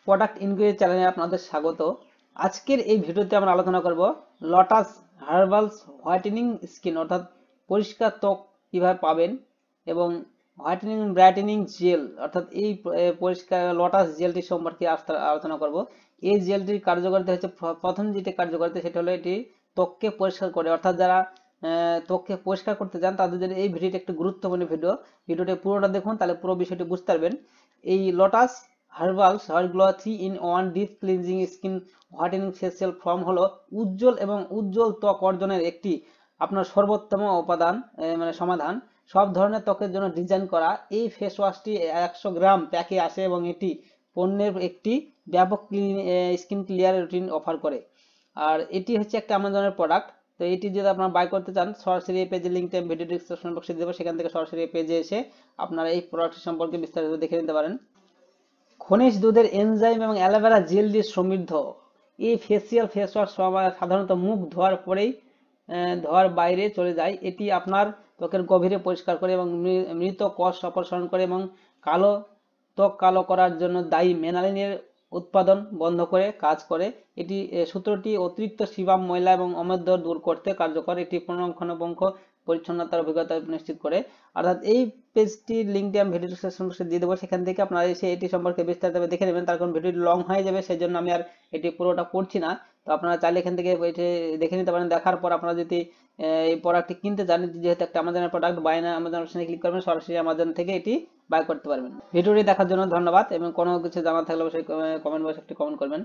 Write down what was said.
Product inquiry চ্যানেলে আপনাদের স্বাগত। আজকের এই ভিডিওতে আমরা আলোচনা করব লোটাস হার্বালস হোয়াইটেনিং স্কিন অর্থাৎ পরিষ্কার ত্বক কিভাবে পাবেন এবং হোয়াইটেনিং ব্রাইটেনিং জেল অর্থাৎ এই পরিষ্কার লোটাস জেলটি সম্পর্কে আলোচনা করব। এই জেলটির কার্যকারিতা হচ্ছে প্রথম যেটি কার্যকারিতা সেটা হলো এটি ত্বককে পরিষ্কার করে, অর্থাৎ যারা ত্বককে পরিষ্কার করতে চান তাদের জন্য এই ভিডিওটি একটি গুরুত্বপূর্ণ ভিডিওটি পুরোটা দেখুন, তাহলে পুরো বিষয়টি বুঝতে পারবেন। এই Lotus Herbals hair glow 3 in 1 deep cleansing skin whitening facial foam হলো উজ্জ্বল এবং উজ্জ্বল ত্বক অর্জনের একটি আপনার সর্বোত্তম উপাদান, মানে সমাধান। সব ধরনের ত্বকের জন্য ডিজাইন করা এই ফেস ওয়াশটি 100 গ্রাম প্যাকে আসে এবং এটি পণ্যের একটি ব্যাপক স্কিন ক্লিয়ার রুটিন অফার করে। আর এটি হচ্ছে একটা আমাজনের প্রোডাক্ট। তো এটি যদি আপনারা বাই করতে চান সরাসরি এই পেজের লিঙ্কটি আমি ভিডিও ডিসক্রিপশন বক্সে দেবো, সেখান থেকে সরাসরি এই পেজে এসে আপনারা এই প্রোডাক্ট সম্পর্কে বিস্তারিত দেখে নিতে পারেন। খনিজ দুধের এনজাইম এবং অ্যালোভেরা জেল দিয়ে সমৃদ্ধ এই ফেসিয়াল ফেস ওয়াশ সাধারণত মুখ ধোয়ার পরেই ধোয়ার বাইরে চলে যায়। এটি আপনার ত্বকের গভীরে পরিষ্কার করে এবং মৃত কোষ অপসারণ করে এবং কালো ত্বক কালো করার জন্য দায়ী মেলানিনের উৎপাদন বন্ধ করে কাজ করে। এটি সূত্রটি অতিরিক্ত সিবাম, ময়লা এবং অমেদ্য দূর করতে কার্যকর। এটি পুঙ্খানুপুঙ্খ পরিচ্ছন্নতার অভিজ্ঞতা নিশ্চিত করে। অর্থাৎ এই পেজটির লিঙ্কটি আমি ভিডিও ডেসক্রিপশন বক্সে দিয়ে দেবো, সেখান থেকে আপনারা এসে এটি সম্পর্কে বিস্তারিতভাবে দেখে নেবেন। তার কারণ ভিডিওটি লং হয়ে যাবে, সেই জন্য আমি আর এটি পুরোটা পড়ছি না। তো আপনারা চাইলে এখান থেকে এটি দেখে নিতে পারেন। দেখার পর আপনারা যদি এই প্রোডাক্টটি কিনতে চান, যেহেতু একটা আমাজনের প্রোডাক্ট, বাই না আমাজন অপশনে ক্লিক করবেন, সরাসরি আমাজন থেকে এটি বাই করতে পারবেন। ভিডিওটি দেখার জন্য ধন্যবাদ এবং কোনো কিছু জানা থাকলে অবশ্যই কমেন্ট বক্সে একটি কমেন্ট করবেন।